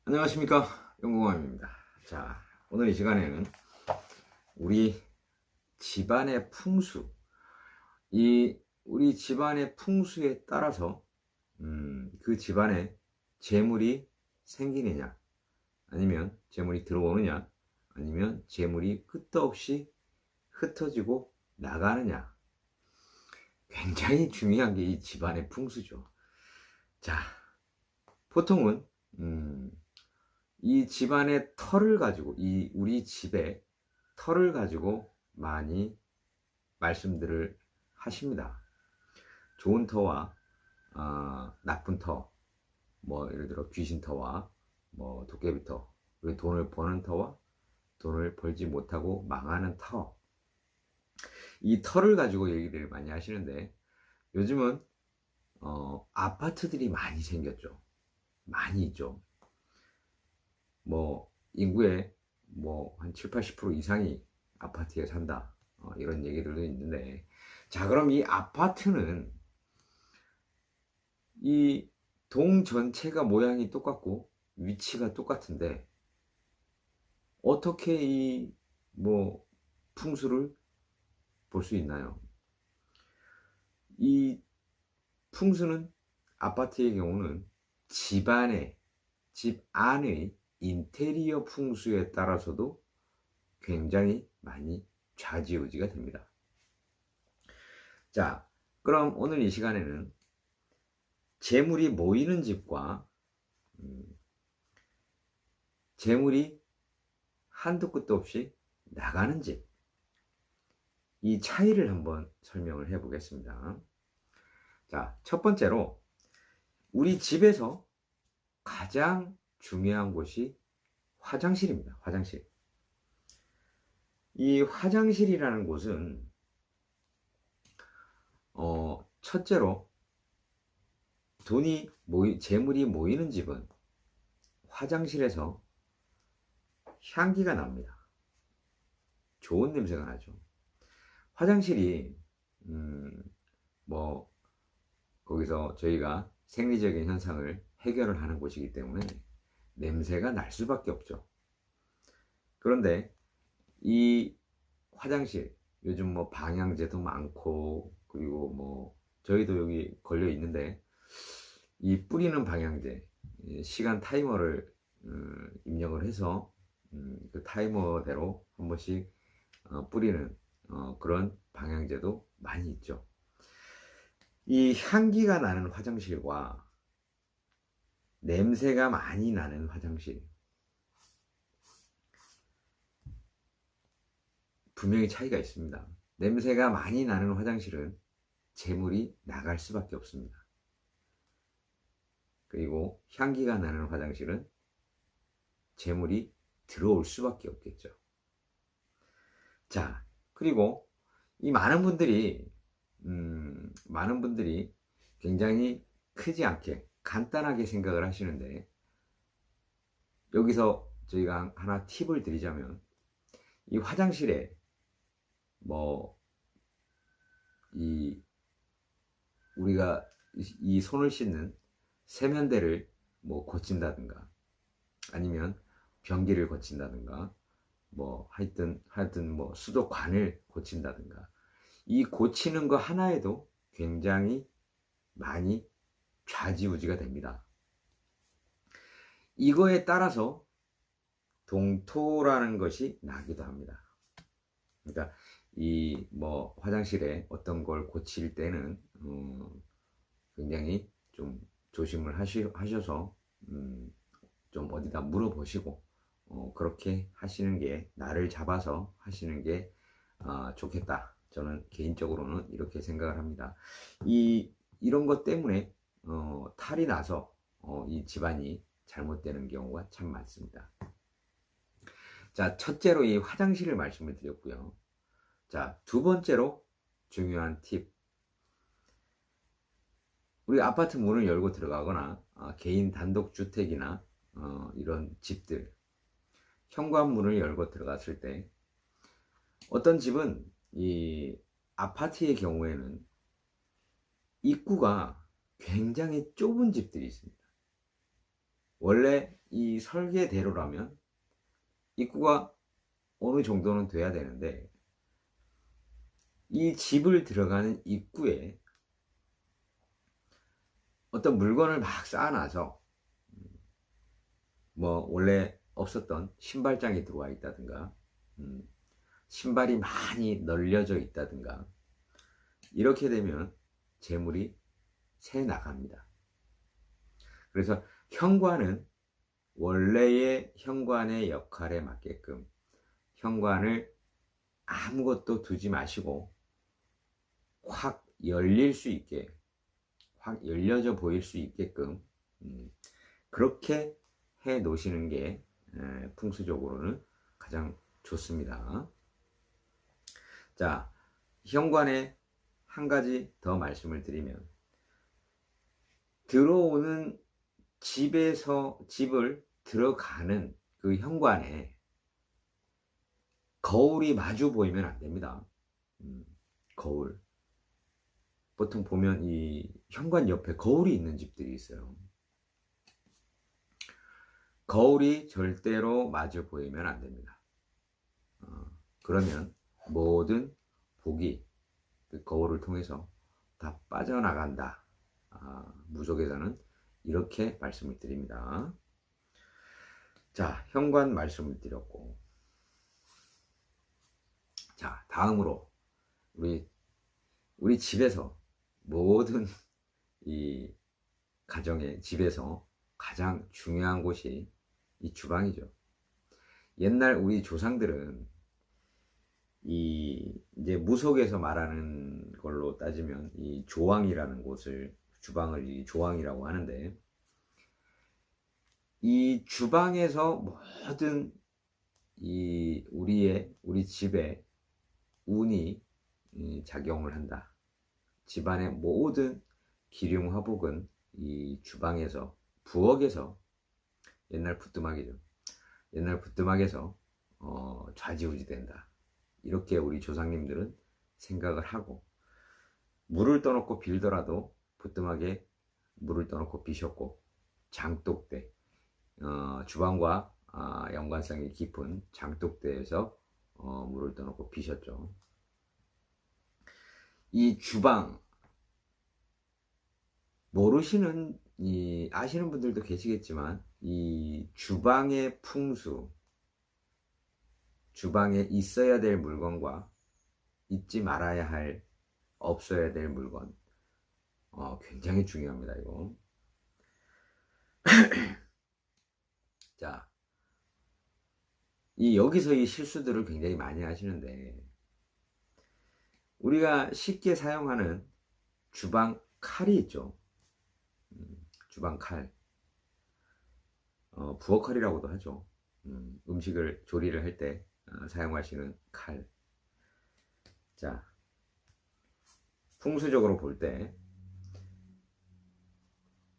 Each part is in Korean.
안녕하십니까, 영공함입니다. 자, 오늘 이 시간에는 우리 집안의 풍수, 우리 집안의 풍수에 따라서 그 집안에 재물이 생기느냐, 아니면 재물이 들어오느냐, 아니면 재물이 끝도 없이 흩어지고 나가느냐, 굉장히 중요한 게 이 집안의 풍수죠. 자, 보통은 이 집안의 털을 가지고, 우리 집의 털을 가지고 많이 말씀들을 하십니다. 좋은 터와 나쁜 터, 뭐 예를 들어 귀신 터와 뭐 도깨비 터, 그리고 돈을 버는 터와 돈을 벌지 못하고 망하는 터, 이 털을 가지고 얘기를 많이 하시는데, 요즘은 아파트들이 많이 생겼죠. 많이 있죠. 뭐 인구의 뭐 한 70-80% 이상이 아파트에 산다, 이런 얘기들도 있는데, 자, 그럼 이 아파트는 이 동 전체가 모양이 똑같고 위치가 똑같은데, 어떻게 이 뭐 풍수를 볼 수 있나요? 이 풍수는, 아파트의 경우는 집 안의 인테리어 풍수에 따라서도 굉장히 많이 좌지우지가 됩니다. 자, 그럼 오늘 이 시간에는 재물이 모이는 집과 재물이 한도 끝도 없이 나가는 집, 이 차이를 한번 설명을 해 보겠습니다. 자, 첫 번째로 우리 집에서 가장 중요한 곳이 화장실입니다. 화장실. 이 화장실이라는 곳은 첫째로 재물이 모이는 집은 화장실에서 향기가 납니다. 좋은 냄새가 나죠. 화장실이 뭐 거기서 저희가 생리적인 현상을 해결을 하는 곳이기 때문에 냄새가 날 수밖에 없죠. 그런데 이 화장실, 요즘 뭐 방향제도 많고, 그리고 뭐 저희도 여기 걸려 있는데, 이 뿌리는 방향제, 시간 타이머를 입력을 해서 그 타이머대로 한 번씩 뿌리는 그런 방향제도 많이 있죠. 이 향기가 나는 화장실과 냄새가 많이 나는 화장실, 분명히 차이가 있습니다. 냄새가 많이 나는 화장실은 재물이 나갈 수밖에 없습니다. 그리고 향기가 나는 화장실은 재물이 들어올 수밖에 없겠죠. 자, 그리고 이 많은 분들이 굉장히 크지 않게 간단하게 생각을 하시는데, 여기서 저희가 하나 팁을 드리자면, 이 화장실에 우리가 이 손을 씻는 세면대를 고친다든가, 아니면 변기를 고친다든가, 하여튼 수도관을 고친다든가, 이 고치는 거 하나에도 굉장히 많이 좌지우지가 됩니다. 이거에 따라서 동토라는 것이 나기도 합니다. 그러니까 화장실에 어떤 걸 고칠 때는 굉장히 좀 조심을 하셔서 좀 어디다 물어보시고 그렇게 하시는 게, 나를 잡아서 하시는 게 좋겠다. 저는 개인적으로는 이렇게 생각을 합니다. 이런 것 때문에 탈이 나서 이 집안이 잘못되는 경우가 참 많습니다. 자, 첫째로 이 화장실을 말씀을 드렸고요. 자, 두 번째로 중요한 팁. 우리 아파트 문을 열고 들어가거나 개인 단독주택이나 이런 집들, 현관문을 열고 들어갔을 때 어떤 집은 이 아파트의 경우에는 입구가 굉장히 좁은 집들이 있습니다. 원래 이 설계대로라면 입구가 어느 정도는 돼야 되는데 이 집을 들어가는 입구에 어떤 물건을 막 쌓아놔서 뭐 원래 없었던 신발장이 들어와 있다든가 신발이 많이 널려져 있다든가 이렇게 되면 재물이 새 나갑니다. 그래서 현관은 원래의 현관의 역할에 맞게끔 현관을 아무것도 두지 마시고 확 열릴 수 있게, 확 열려져 보일 수 있게끔 그렇게 해 놓으시는 게 풍수적으로는 가장 좋습니다. 자, 현관에 한 가지 더 말씀을 드리면 들어오는 집을 들어가는 그 현관에 거울이 마주 보이면 안 됩니다. 거울. 보통 보면 이 현관 옆에 거울이 있는 집들이 있어요. 거울이 절대로 마주 보이면 안 됩니다. 그러면 모든 복이 그 거울을 통해서 다 빠져나간다. 무속에서는 이렇게 말씀을 드립니다. 자, 현관 말씀을 드렸고, 자, 다음으로 우리 집에서 모든 이 가정의 집에서 가장 중요한 곳이 이 주방이죠. 옛날 우리 조상들은 이제 무속에서 말하는 걸로 따지면 이 조왕이라는 곳을 주방을 이 조왕이라고 하는데 이 주방에서 모든 우리 집에 운이 작용을 한다. 집안의 모든 기륭화복은 이 주방에서 부엌에서 옛날 부뚜막이죠. 옛날 부뚜막에서 좌지우지 된다. 이렇게 우리 조상님들은 생각을 하고 물을 떠놓고 빌더라도 부뚜막에 물을 떠놓고 비셨고 장독대 주방과 연관성이 깊은 장독대에서 물을 떠놓고 비셨죠. 이 주방 모르시는 아시는 분들도 계시겠지만 이 주방의 풍수, 주방에 있어야 될 물건과 잊지 말아야 할 없어야 될 물건 굉장히 중요합니다. 이거. 자, 여기서 이 실수들을 굉장히 많이 하시는데 우리가 쉽게 사용하는 주방 칼이 있죠. 주방 칼, 부엌 칼이라고도 하죠. 음식을 조리를 할 때 사용하시는 칼. 자, 풍수적으로 볼 때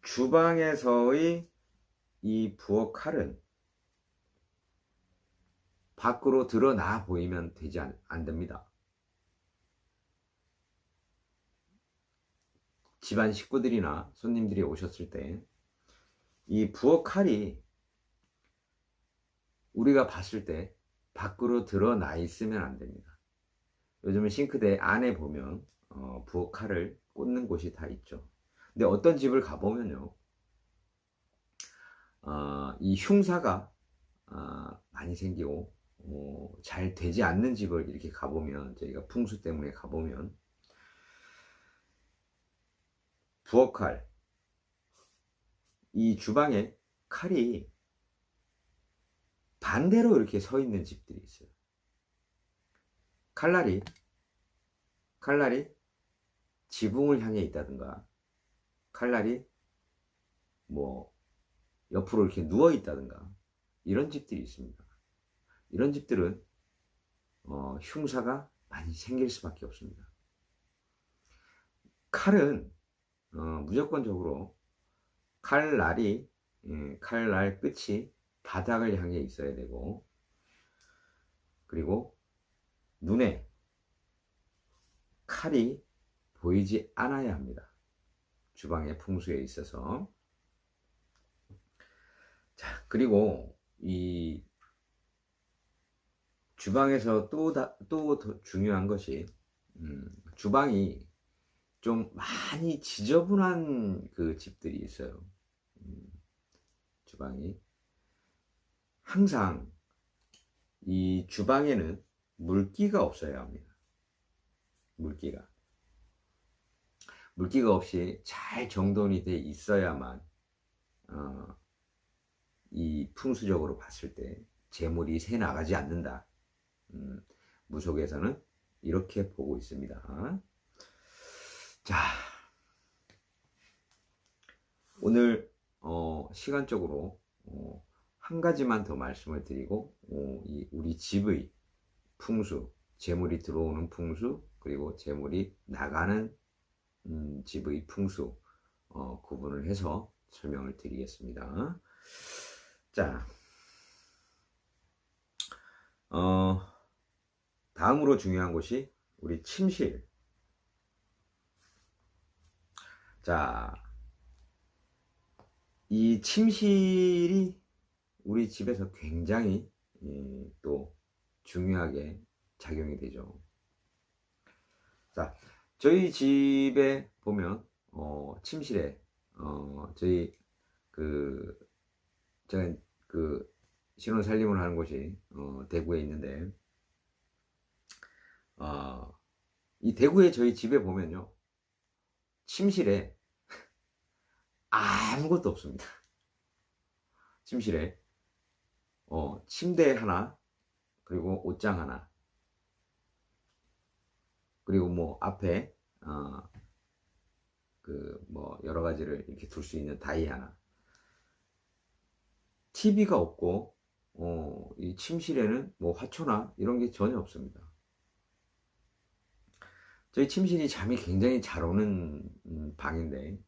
주방에서의 이 부엌 칼은 밖으로 드러나 보이면 되지 안 됩니다. 집안 식구들이나 손님들이 오셨을 때 이 부엌 칼이 우리가 봤을 때 밖으로 드러나 있으면 안 됩니다. 요즘은 싱크대 안에 보면 부엌 칼을 꽂는 곳이 다 있죠. 근데 어떤 집을 가보면요, 이 흉사가 많이 생기고 잘 되지 않는 집을 이렇게 가보면, 저희가 풍수 때문에 가보면 부엌칼, 이 주방에 칼이 반대로 이렇게 서 있는 집들이 있어요. 칼날이 지붕을 향해 있다든가 칼날이 뭐 옆으로 이렇게 누워 있다든가 이런 집들이 있습니다. 이런 집들은 흉사가 많이 생길 수밖에 없습니다. 칼은 무조건적으로 칼날이 칼날 끝이 바닥을 향해 있어야 되고, 그리고 눈에 칼이 보이지 않아야 합니다. 주방의 풍수에 있어서. 자, 그리고 이 주방에서 또 더 중요한 것이, 주방이 좀 많이 지저분한 그 집들이 있어요. 주방이 항상 이 주방에는 물기가 없어야 합니다. 물기가 없이 잘 정돈이 돼 있어야만 이 풍수적으로 봤을 때 재물이 새 나가지 않는다. 무속에서는 이렇게 보고 있습니다. 자, 오늘 시간적으로 한 가지만 더 말씀을 드리고, 우리 집의 풍수, 재물이 들어오는 풍수, 그리고 재물이 나가는 집의 풍수 구분을 해서 설명을 드리겠습니다. 자, 다음으로 중요한 것이 우리 침실. 자, 이 침실이 우리 집에서 굉장히 또 중요하게 작용이 되죠. 자, 저희 집에 보면 침실에 저희 제가 신혼 살림을 하는 곳이 대구에 있는데, 이 대구에 저희 집에 보면요, 침실에 아무것도 없습니다. 침실에 침대 하나, 그리고 옷장 하나, 그리고 뭐 앞에 뭐 여러 가지를 이렇게 둘 수 있는 다이 하나, TV가 없고 이 침실에는 뭐 화초나 이런 게 전혀 없습니다. 저희 침실이 잠이 굉장히 잘 오는 방인데,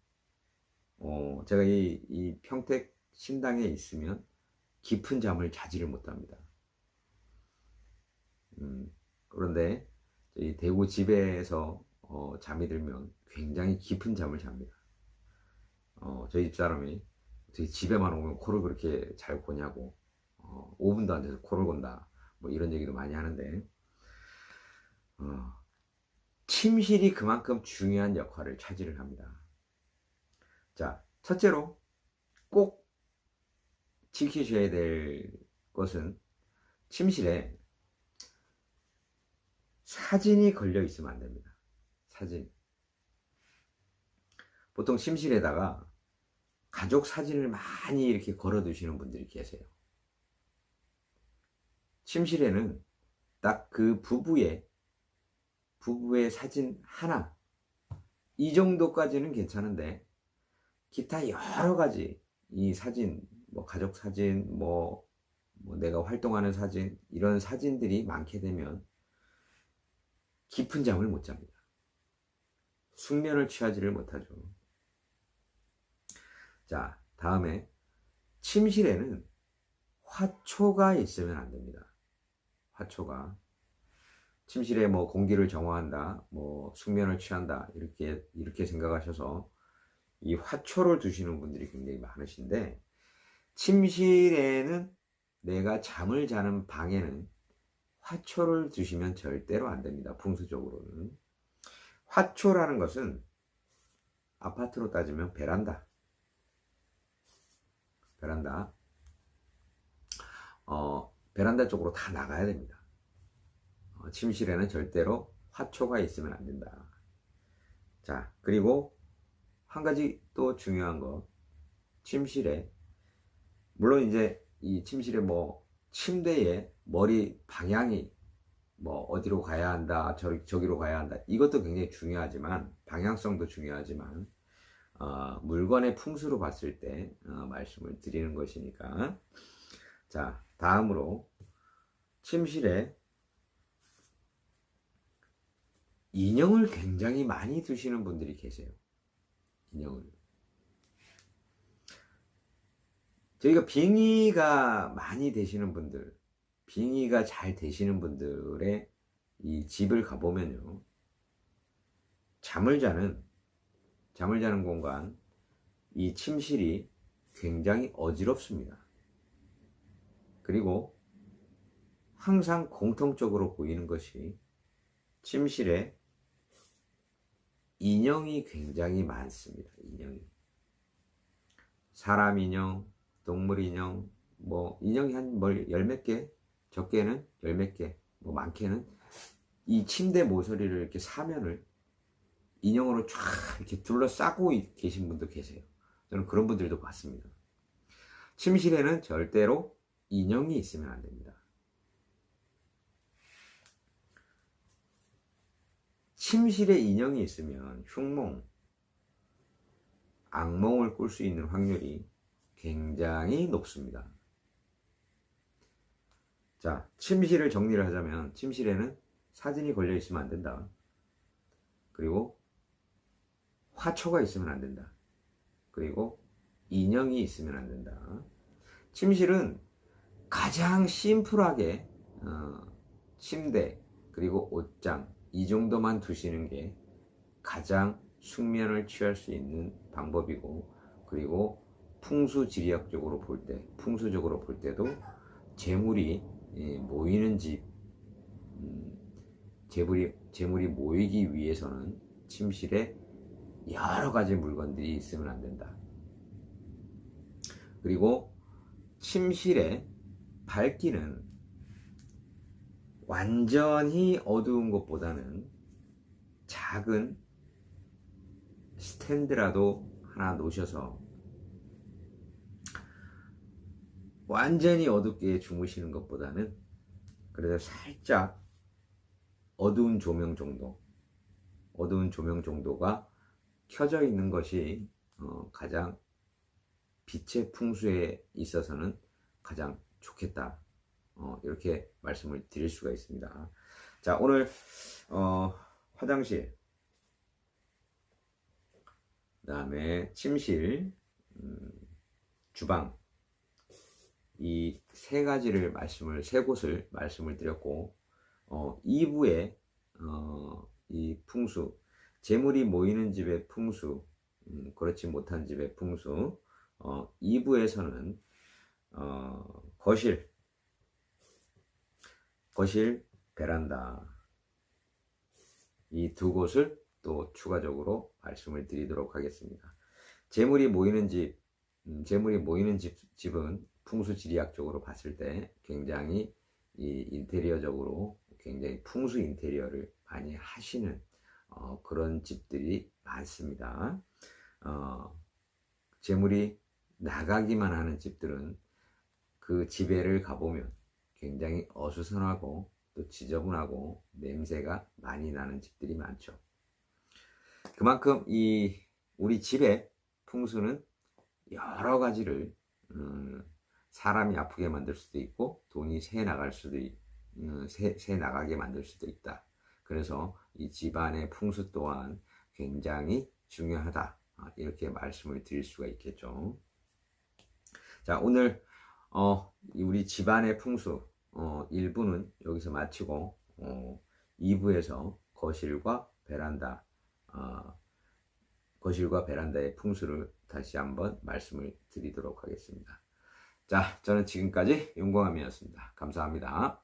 제가 이 평택 신당에 있으면 깊은 잠을 자지를 못합니다. 그런데 저희 대구 집에서 잠이 들면 굉장히 깊은 잠을 잡니다. 저희 집사람이 저희 집에만 오면 코를 그렇게 잘 고냐고, 5분도 안 돼서 코를 곤다, 뭐 이런 얘기도 많이 하는데, 침실이 그만큼 중요한 역할을 차지를 합니다. 자, 첫째로 꼭 지키셔야 될 것은, 침실에 사진이 걸려 있으면 안 됩니다. 사진. 보통 침실에다가 가족 사진을 많이 이렇게 걸어 두시는 분들이 계세요. 침실에는 딱 그 부부의 사진 하나, 이 정도까지는 괜찮은데, 기타 여러 가지 이 사진, 뭐 가족 사진, 뭐 내가 활동하는 사진, 이런 사진들이 많게 되면 깊은 잠을 못 잡니다. 숙면을 취하지를 못하죠. 자, 다음에 침실에는 화초가 있으면 안 됩니다. 화초가. 침실에 뭐 공기를 정화한다, 뭐 숙면을 취한다, 이렇게 생각하셔서 이 화초를 두시는 분들이 굉장히 많으신데, 침실에는, 내가 잠을 자는 방에는 화초를 두시면 절대로 안 됩니다. 풍수적으로는. 화초라는 것은 아파트로 따지면 베란다, 베란다 쪽으로 다 나가야 됩니다. 침실에는 절대로 화초가 있으면 안 된다. 자, 그리고 한 가지 또 중요한 거, 침실에, 물론 이제 이 침실에 뭐 침대에 머리 방향이 뭐 어디로 가야 한다, 저기로 가야 한다, 이것도 굉장히 중요하지만, 방향성도 중요하지만, 물건의 풍수로 봤을 때 말씀을 드리는 것이니까. 자, 다음으로 침실에 인형을 굉장히 많이 두시는 분들이 계세요. 인형을. 저희가 빙의가 많이 되시는 분들, 빙의가 잘 되시는 분들의 이 집을 가보면요, 잠을 자는 공간, 이 침실이 굉장히 어지럽습니다. 그리고 항상 공통적으로 보이는 것이 침실에 인형이 굉장히 많습니다. 인형이. 사람 인형, 동물 인형, 뭐 인형이 한 열 몇 개, 적게는 열 몇 개, 뭐 많게는 이 침대 모서리를 이렇게 사면을 인형으로 쫙 이렇게 둘러싸고 계신 분도 계세요. 저는 그런 분들도 봤습니다. 침실에는 절대로 인형이 있으면 안 됩니다. 침실에 인형이 있으면 흉몽, 악몽을 꿀 수 있는 확률이 굉장히 높습니다. 자, 침실을 정리를 하자면 침실에는 사진이 걸려 있으면 안 된다. 그리고 화초가 있으면 안 된다. 그리고 인형이 있으면 안 된다. 침실은 가장 심플하게 침대 그리고 옷장 이 정도만 두시는 게 가장 숙면을 취할 수 있는 방법이고, 그리고 풍수지리학적으로 볼 때, 풍수적으로 볼 때도 재물이 모이는 집, 재물이 모이기 위해서는 침실에 여러 가지 물건들이 있으면 안 된다. 그리고 침실의 밝기는 완전히 어두운 것보다는 작은 스탠드라도 하나 놓으셔서 완전히 어둡게 주무시는 것보다는 그래도 살짝 어두운 조명 정도가 켜져 있는 것이 가장 빛의 풍수에 있어서는 가장 좋겠다. 이렇게 말씀을 드릴 수가 있습니다. 자, 오늘 화장실, 그 다음에 침실, 주방 이 세 가지를 세 곳을 말씀을 드렸고, 2부에 이 풍수, 재물이 모이는 집의 풍수, 그렇지 못한 집의 풍수, 2부에서는 거실, 베란다 이 두 곳을 또 추가적으로 말씀을 드리도록 하겠습니다. 재물이 모이는 집은 풍수지리학적으로 봤을 때 굉장히 이 인테리어적으로 굉장히 풍수 인테리어를 많이 하시는 그런 집들이 많습니다. 재물이 나가기만 하는 집들은 그 집에를 가보면 굉장히 어수선하고 또 지저분하고 냄새가 많이 나는 집들이 많죠. 그만큼 우리 집의 풍수는 여러 가지를 사람이 아프게 만들 수도 있고 돈이 새 나가게 만들 수도 있다. 그래서 이 집안의 풍수 또한 굉장히 중요하다. 이렇게 말씀을 드릴 수가 있겠죠. 자, 오늘 우리 집안의 풍수 1부는 여기서 마치고 2부에서 거실과 베란다의 풍수를 다시 한번 말씀을 드리도록 하겠습니다. 자, 저는 지금까지 윤광함이었습니다. 감사합니다.